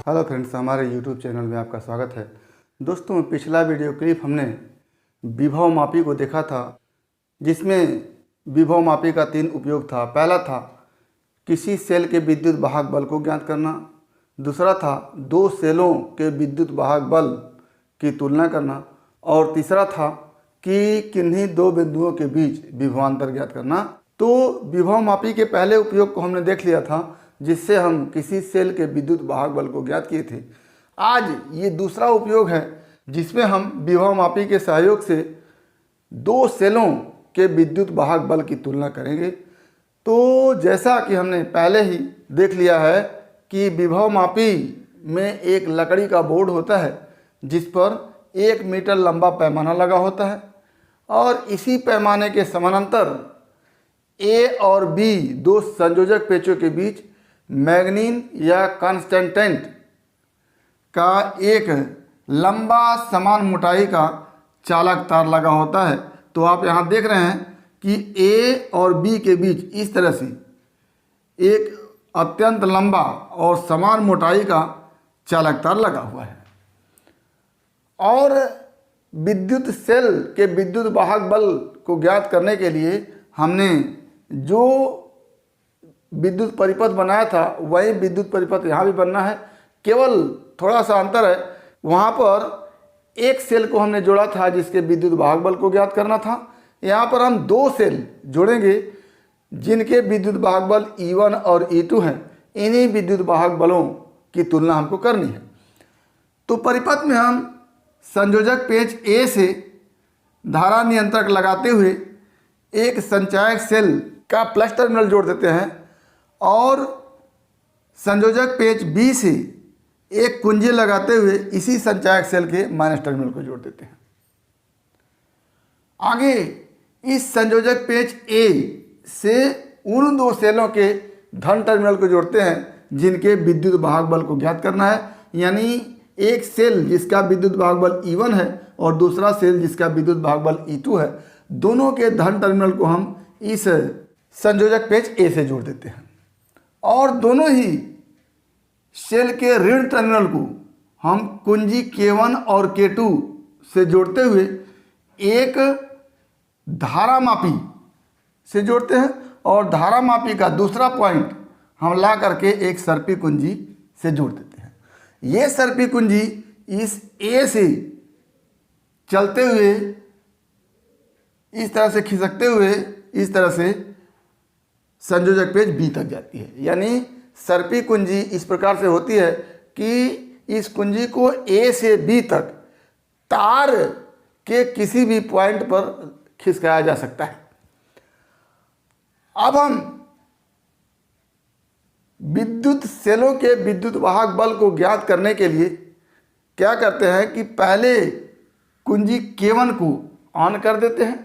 Hello friends, हमारे YouTube channel में आपका स्वागत है। दोस्तों, पिछला वीडियो क्लिप हमने विभव मापी को देखा था, जिसमें विभव मापी का 3 उपयोग था। पहला था किसी सेल के विद्युत वाहक बल को ज्ञात करना, दूसरा था 2 सेलों के विद्युत वाहक बल की तुलना करना, और तीसरा था कि किन्हीं 2 बिंदुओं के बीच विभवांतर ज्ञात करना। तो विभव मापी के पहले उपयोग को हमने देख लिया था, जिससे हम किसी सेल के विद्युत वाहक बल को ज्ञात किए थे। आज ये दूसरा उपयोग है, जिसमें हम विभव मापी के सहयोग से 2 सेलों के विद्युत वाहक बल की तुलना करेंगे। तो जैसा कि हमने पहले ही देख लिया है कि विभव मापी में एक लकड़ी का बोर्ड होता है, जिस पर 1 मीटर लंबा पैमाना लगा होता है, और इसी पैमाने के समानांतर ए और बी 2 संयोजक पेचों के बीच मैग्नीन या कांस्टेंटेंट का एक लंबा समान मोटाई का चालक तार लगा होता है। तो आप यहाँ देख रहे हैं कि ए और बी के बीच इस तरह से एक अत्यंत लंबा और समान मोटाई का चालक तार लगा हुआ है। और विद्युत सेल के विद्युत वाहक बल को ज्ञात करने के लिए हमने जो विद्युत परिपथ बनाया था, वही विद्युत परिपथ यहाँ भी बनना है। केवल थोड़ा सा अंतर है, वहाँ पर एक सेल को हमने जोड़ा था जिसके विद्युत वाहक बल को ज्ञात करना था। यहाँ पर हम 2 सेल जोड़ेंगे जिनके विद्युत वाहक बल E1 और E2 हैं। इन्हीं विद्युत वाहक बलों की तुलना हमको करनी है। तो परिपथ में हम संयोजक पेच ए से धारा नियंत्रक लगाते हुए एक संचायक सेल का प्लस टर्मिनल जोड़ देते हैं, और संयोजक पेच बी से एक कुंजी लगाते हुए इसी संचायक सेल के माइनस टर्मिनल को जोड़ देते हैं। आगे इस संयोजक पेच ए से उन 2 सेलों के धन टर्मिनल को जोड़ते हैं जिनके विद्युत वाहक बल को ज्ञात करना है। यानी एक सेल जिसका विद्युत वाहक बल E1 है और दूसरा सेल जिसका विद्युत वाहक बल E2 है, दोनों के धन टर्मिनल को हम इस संयोजक पेच ए से जोड़ देते हैं, और दोनों ही सेल के ऋण टर्मिनल को हम कुंजी K1 और K2 से जोड़ते हुए एक धारा मापी से जोड़ते हैं, और धारा मापी का दूसरा पॉइंट हम ला करके एक सर्पी कुंजी से जोड़ देते हैं। ये सर्पी कुंजी इस A से चलते हुए इस तरह से खिसकते हुए इस तरह से संयोजक पेच बी तक जाती है। यानी सर्पी कुंजी इस प्रकार से होती है कि इस कुंजी को ए से बी तक तार के किसी भी पॉइंट पर खिसकाया जा सकता है। अब हम विद्युत सेलों के विद्युत वाहक बल को ज्ञात करने के लिए क्या करते हैं कि पहले कुंजी K1 को ऑन कर देते हैं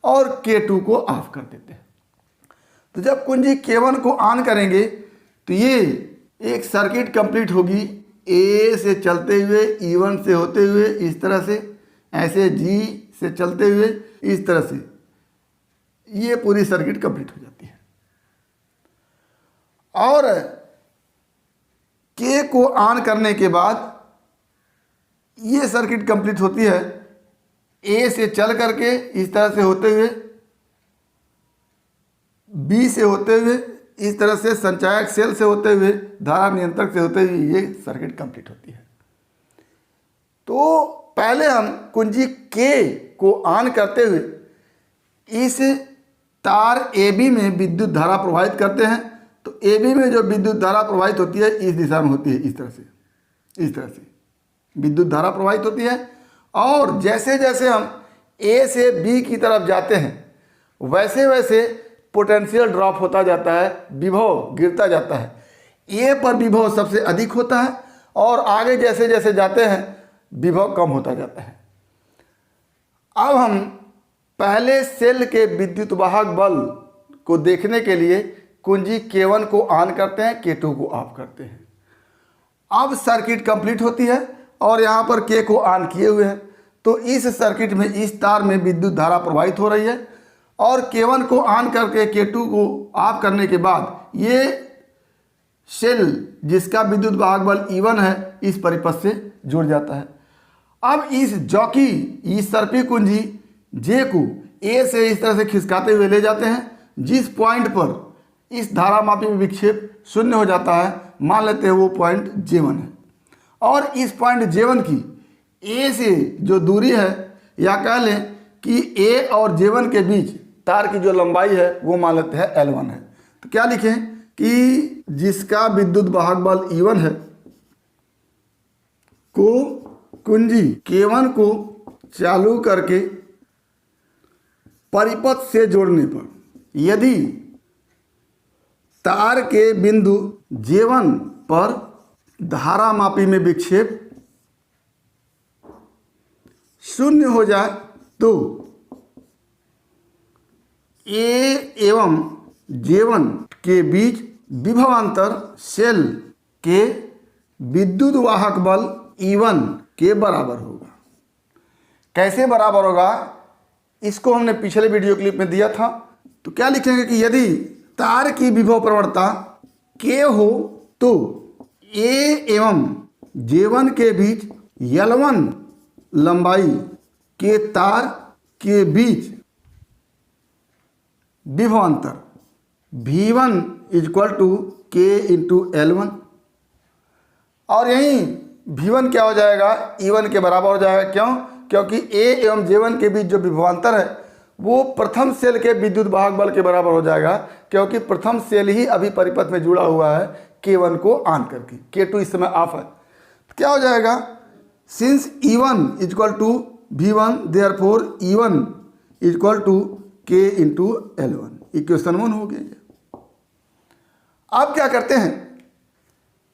और K2 को ऑफ कर देते हैं। तो जब कुंजी K1 को ऑन करेंगे तो ये एक सर्किट कंप्लीट होगी। ए से चलते हुए E1 से होते हुए इस तरह से, ऐसे G से चलते हुए इस तरह से, ये पूरी सर्किट कंप्लीट हो जाती है। और K को ऑन करने के बाद ये सर्किट कंप्लीट होती है। ए से चल करके इस तरह से होते हुए, बी से होते हुए इस तरह से, संचायक सेल से होते हुए, धारा नियंत्रक से होते हुए ये सर्किट कंप्लीट होती है। तो पहले हम कुंजी K को ऑन करते हुए इस तार AB में विद्युत धारा प्रवाहित करते हैं। तो AB में जो विद्युत धारा प्रवाहित होती है इस दिशा में होती है, इस तरह से विद्युत धारा प्रवाहित होती है। और जैसे जैसे हम A से B की तरफ जाते हैं, वैसे वैसे पोटेंशियल ड्रॉप होता जाता है, विभव गिरता जाता है। ए पर विभव सबसे अधिक होता है, और आगे जैसे जैसे जाते हैं विभव कम होता जाता है। अब हम पहले सेल के विद्युत वाहक बल को देखने के लिए कुंजी K1 को ऑन करते हैं, K2 को ऑफ करते हैं। अब सर्किट कंप्लीट होती है, और यहाँ पर K को ऑन किए हुए हैं। तो इस सर्किट में इस तार में विद्युत धारा प्रवाहित हो रही है, और K1 को ऑन करके K2 को ऑफ करने के बाद ये शेल जिसका विद्युत वाहक बल E1 है इस परिपथ से जुड़ जाता है। अब इस जॉकी, इस सर्पी कुंजी J को A से इस तरह से खिसकाते हुए ले जाते हैं, जिस पॉइंट पर इस धारामापी में विक्षेप शून्य हो जाता है, मान लेते हैं वो पॉइंट J1 है। और इस पॉइंट J1 की A से जो दूरी है, या कह लें कि A और J1 के बीच तार की जो लंबाई है वो मान लेते हैं L1 है। तो क्या लिखें कि जिसका विद्युत वाहक बल E1 है को कुंजी K1 को चालू करके परिपथ से जोड़ने पर यदि तार के बिंदु J1 पर धारामापी में विक्षेप शून्य हो जाए तो A एवं J1 के बीच विभवांतर शेल के विद्युत वाहक बल E1 के बराबर होगा। कैसे बराबर होगा, इसको हमने पिछले वीडियो क्लिप में दिया था। तो क्या लिखेंगे कि यदि तार की विभव प्रवणता K हो तो A एवं J1 के बीच L1 लंबाई के तार के बीच विभवांतर V1 equal to K into L1, और यहीं V1 क्या हो जाएगा, E1 के बराबर हो जाएगा। क्यों? क्योंकि A एवं J1 के बीच जो विभवांतर है वो प्रथम सेल के विद्युत वाहक बल के बराबर हो जाएगा, क्योंकि प्रथम सेल ही अभी परिपथ में जुड़ा हुआ है K1 को ऑन करके, K2 इस समय ऑफ है। तो क्या हो जाएगा, since E1 equal to V1 therefore E1 equal to K into L1, equation 1 हो गया। अब क्या करते हैं,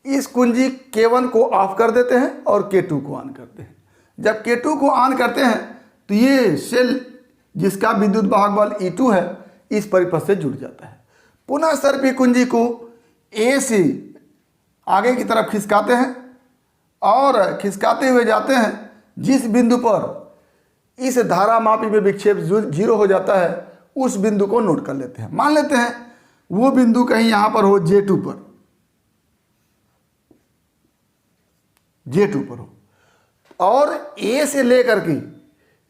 इस कुंजी K1 को ऑफ कर देते हैं और K2 को ऑन करते हैं। जब K2 को ऑन करते हैं तो ये शेल जिसका विद्युत वाहक बल E2 है इस परिपथ से जुड़ जाता है। पुनः सर्पी कुंजी को A से आगे की तरफ खिसकाते हैं और खिसकाते हुए जाते हैं जिस बिंदु पर इस धारामापी में विक्षेप 0 हो जाता है, उस बिंदु को नोट कर लेते हैं। मान लेते हैं वो बिंदु कहीं यहाँ पर हो, J2 पर हो, और A से लेकर के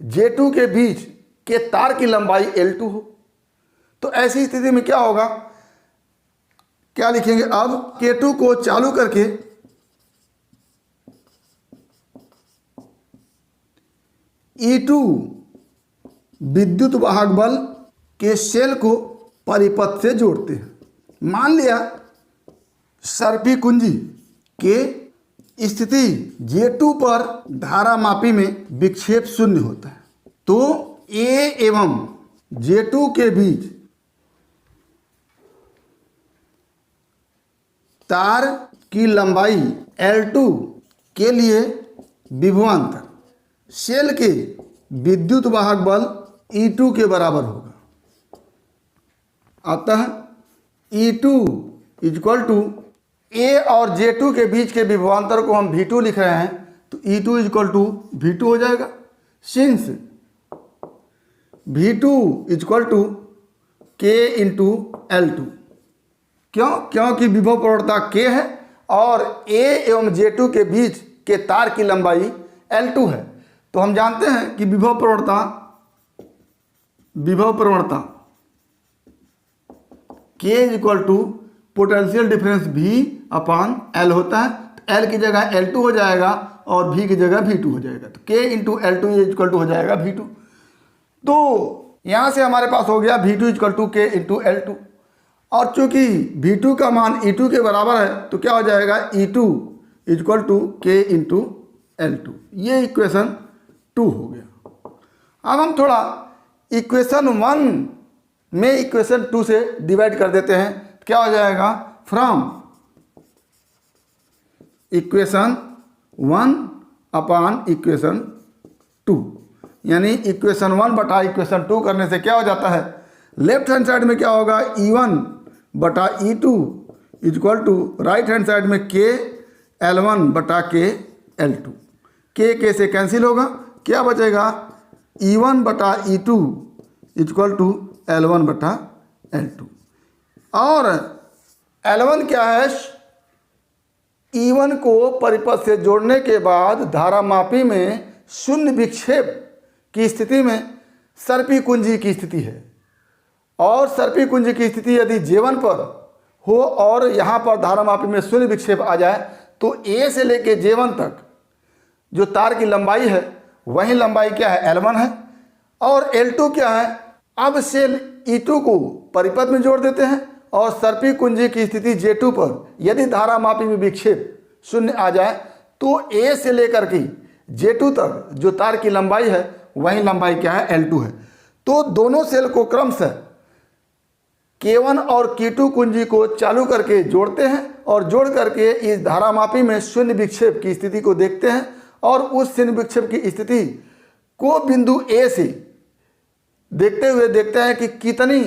J2 के बीच के तार की लंबाई L2 हो। तो ऐसी स्थिति में क्या होगा, क्या लिखेंगे, अब K2 को चालू करके E2 विद्युत वाहक बल के शेल को परिपथ से जोड़ते हैं। मान लिया सर्पी कुंजी के स्थिति J2 पर धारामापी में विक्षेप शून्य होता है, तो A एवं J2 के बीच तार की लंबाई L2 के लिए विभवांतर शेल के विद्युत वाहक बल E2 के बराबर होगा। अतः E2 इक्वल टू A और J2 के बीच के विभवांतर को हम V2 लिख रहे हैं, तो E2 इक्वल टू V2 हो जाएगा। Since V2 equal to K into L2, क्यों? क्योंकि विभव प्रवणता K है और A एवं J2 के बीच के तार की लंबाई L2 है। तो हम जानते हैं कि विभव प्रवणता K equal to potential difference V upon L होता है। तो L की जगह L2 हो जाएगा और V की जगह V2 हो जाएगा, तो K into L2 equal to हो जाएगा V2। तो यहाँ से हमारे पास हो गया V2 equal to K into L2, और चूंकि V2 का मान E2 के बराबर है तो क्या हो जाएगा, E2 equal to K into L2। ये इक्वेशन 2 हो गया। अब हम थोड़ा इक्वेशन 1 में इक्वेशन 2 से डिवाइड कर देते हैं। क्या हो जाएगा, फ्रॉम इक्वेशन 1 अपान इक्वेशन 2, यानी इक्वेशन 1 बटा इक्वेशन 2 करने से क्या हो जाता है, लेफ्ट हैंड साइड में क्या होगा, E1 बटा E2 equal to right hand side में K L1 बटा K L2। K से कैंसिल होगा, क्या बचेगा, E1 बटा E2 इक्वल टू L1 बटा L2। और L1 क्या है, E1 को परिपथ से जोड़ने के बाद धारामापी में शून्य विक्षेप की स्थिति में सर्पी कुंजी की स्थिति है। और सर्पी कुंजी की स्थिति यदि J1 पर हो और यहाँ पर धारामापी में शून्य विक्षेप आ जाए तो A से लेके J1 तक जो तार की लंबाई है वही लंबाई क्या है, L1 है। और L2 क्या है, अब सेल E2 को परिपथ में जोड़ देते हैं और सर्पी कुंजी की स्थिति J2 पर यदि धारामापी में विक्षेप शून्य आ जाए तो A से लेकर के J2 तक जो तार की लंबाई है वही लंबाई क्या है, L2 है। तो दोनों सेल को क्रमशः K1 और K2 कुंजी को चालू करके जोड़ते हैं और जोड़ करके इस धारामापी में शून्य विक्षेप की स्थिति को देखते हैं और उस शून्य विक्षेप की स्थिति को बिंदु A से देखते हुए देखते हैं कि कितनी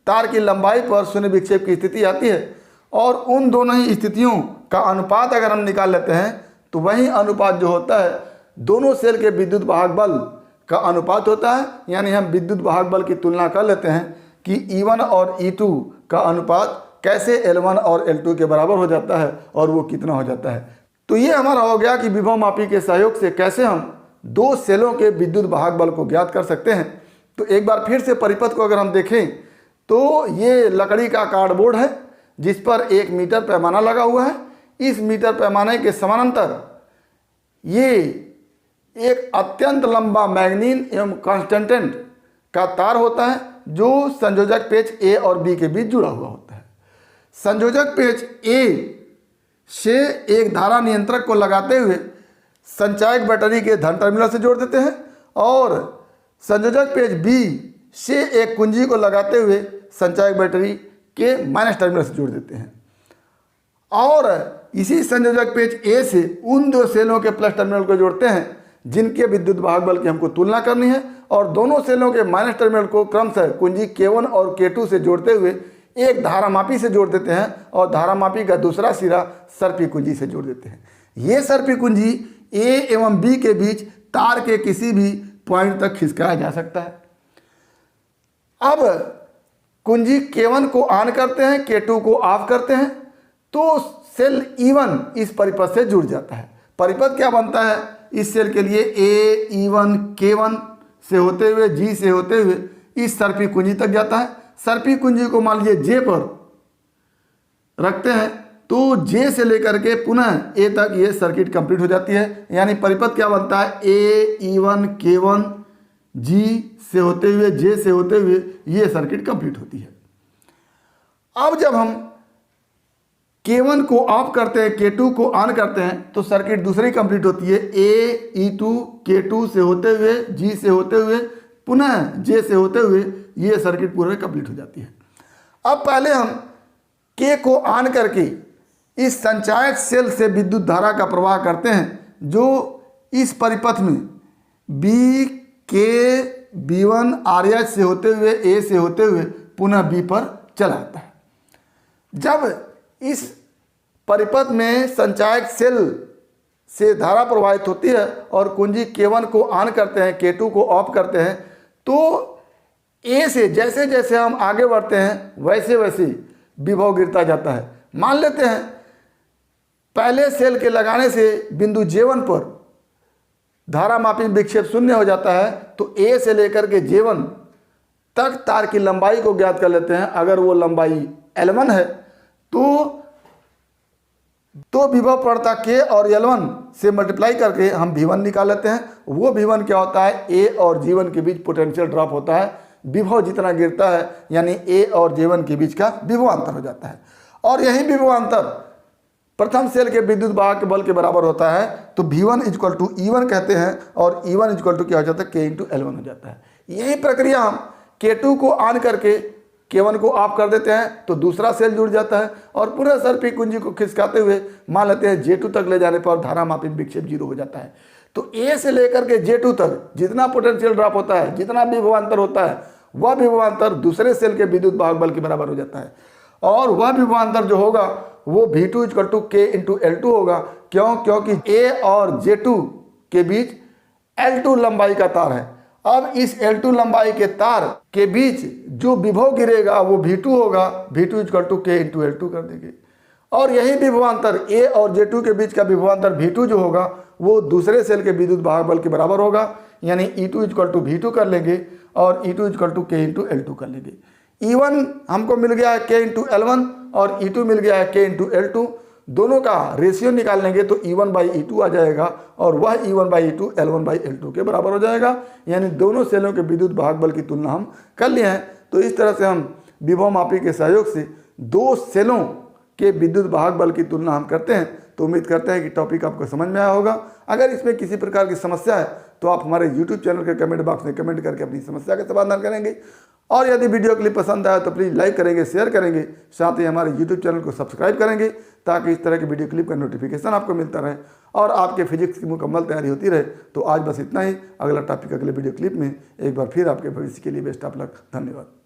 तार की लंबाई पर शून्य विक्षेप की स्थिति आती है। और उन दोनों ही स्थितियों का अनुपात अगर हम निकाल लेते हैं तो वही अनुपात जो होता है दोनों सेल के विद्युत वाहक बल का अनुपात होता है। यानी हम विद्युत वाहक बल की तुलना कर लेते हैं कि E1 और E2 का अनुपात कैसे L1 और L2 के बराबर हो जाता है और वो कितना हो जाता है। तो ये हमारा हो गया कि विभव मापी के सहयोग से कैसे हम दो सेलों के विद्युत वाहक बल को ज्ञात कर सकते हैं। तो एक बार फिर से परिपथ को अगर हम देखें तो ये लकड़ी का कार्डबोर्ड है जिस पर 1 मीटर पैमाना लगा हुआ है। इस मीटर पैमाने के समानांतर ये एक अत्यंत लंबा मैग्नीन एवं कांस्टेंटेंट का तार होता है जो संयोजक पेच A और B के बीच जुड़ा हुआ होता है। संयोजक पेच A से एक धारा नियंत्रक को लगाते हुए संचायक बैटरी के धन टर्मिनल से जोड़ देते हैं और संयोजक पेच B से एक कुंजी को लगाते हुए संचायक बैटरी के माइनस टर्मिनल से जोड़ देते हैं। और इसी संयोजक पेच A से उन दो सेलों के प्लस टर्मिनल को जोड़ते हैं जिनके विद्युत वाहक बल की हमको तुलना करनी है और दोनों सेलों के माइनस टर्मिनल को क्रमशः कुंजी K1 और K2 से जोड़ते हुए एक धारामापी से जोड़ देते हैं और धारामापी का दूसरा सिरा सर्पी कुंजी से जोड़ देते हैं। ये सर्पी कुंजी A एवं B के बीच तार के किसी भी पॉइंट तक खिसकाया जा सकता है। अब कुंजी K1 को ऑन करते हैं, K2 को ऑफ करते हैं तो सेल E1 इस परिपथ से जुड़ जाता है। परिपथ क्या बनता है इस सेल के लिए, A E1 K1 से होते हुए G से होते हुए इस सर्पी कुंजी तक जाता है। सर्पी कुंजी को मान लीजिए J पर रखते हैं तो J से लेकर के पुनः A तक ये सर्किट कंप्लीट हो जाती है। यानी परिपथ क्या बनता है, A E1 K1 G से होते हुए J से होते हुए ये सर्किट कंप्लीट होती है। अब जब हम K1 को ऑफ करते हैं, K2 को ऑन करते हैं तो सर्किट दूसरी कंप्लीट होती है। A E2 K2 से होते हुए G से होते हुए पुनः J से होते हुए ये सर्किट पूरे कंप्लीट हो जाती है। अब पहले हम K को ऑन करके इस संचायक सेल से विद्युत धारा का प्रवाह करते हैं जो इस परिपथ में B K B1 RH से होते हुए A से होते हुए पुनः B पर चला आता है। जब इस परिपथ में संचायक सेल से धारा प्रवाहित होती है और कुंजी K1 को ऑन करते हैं, K2 को ऑफ करते हैं तो A से जैसे जैसे हम आगे बढ़ते हैं वैसे वैसे विभव गिरता जाता है। मान लेते हैं पहले सेल के लगाने से बिंदु J1 पर धारामापी विक्षेप शून्य हो जाता है तो A से लेकर के J1 तक तार की लंबाई को ज्ञात कर लेते हैं। अगर वो लंबाई L1 है तो विभव पड़ता K और L1 से मल्टीप्लाई करके हम V1 निकाल लेते हैं। वो V1 क्या होता है, A और G1 के बीच पोटेंशियल ड्रॉप होता है। विभव जितना गिरता है यानी A और J1 के बीच का विभवांतर हो जाता है और यही विभवांतर प्रथम सेल के विद्युत वाहक बल के बराबर होता है। तो V1 = E1 कहते हैं और E1 = क्या हो जाता है, K × L1 हो जाता है। यही प्रक्रिया हम K2 को ऑन करके K1 को ऑफ कर देते हैं तो दूसरा सेल जुड़ जाता है और पूरे सर्पी कुंजी को खिसकाते हुए मान लेते हैं J2 तक ले जाने पर धारामापी विक्षेप 0 हो जाता है। तो A से लेकर के J2 तक जितना पोटेंशियल ड्रॉप होता है, जितना विभवांतर होता है, वह विभवांतर दूसरे सेल के विद्युत वाहक बल के बराबर हो जाता है और वह विभवांतर जो होगा वो V2 = K × L2 होगा। क्यों? क्योंकि A और J2 के बीच L2 लंबाई का तार है। अब इस L2 लंबाई के तार के बीच जो विभव गिरेगा वो V2 होगा। V2 = K × L2 कर देंगे और यही विभवांतर A और J2 के बीच का विभवांतर V2 जो होगा वो दूसरे सेल के विद्युत वाहक बल के बराबर होगा, यानी E2 इक्वल टू V2 कर लेंगे और E2 equal to K into L2 कर लेंगे। E1 हमको मिल गया है K इंटू L1 और E2 मिल गया है K इंटू L2। दोनों का रेशियो निकाल लेंगे तो E1 बाई E2 आ जाएगा और वह E1 by E2 L1 by L2 के बराबर हो जाएगा, यानी दोनों सेलों के विद्युत वाहक बल की तुलना हम कर लिए हैं। तो इस तरह से हम विभव मापी के सहयोग से दो सेलों के विद्युत वाहक बल की तुलना हम करते हैं। तो उम्मीद करते हैं कि टॉपिक आपको समझ में आया होगा। अगर इसमें किसी प्रकार की समस्या है तो आप हमारे YouTube चैनल के कमेंट बॉक्स में कमेंट करके अपनी समस्या का समाधान करेंगे। और यदि वीडियो क्लिप पसंद आया तो प्लीज़ लाइक करेंगे, शेयर करेंगे, साथ ही हमारे YouTube चैनल को सब्सक्राइब करेंगे ताकि इस तरह के वीडियो क्लिप का नोटिफिकेशन आपको मिलता रहे और आपके फिजिक्स की मुकम्मल तैयारी होती रहे। तो आज बस इतना ही। अगला टॉपिक अगले वीडियो क्लिप में एक बार फिर आपके भविष्य के लिए बेस्ट ऑफ लक। धन्यवाद।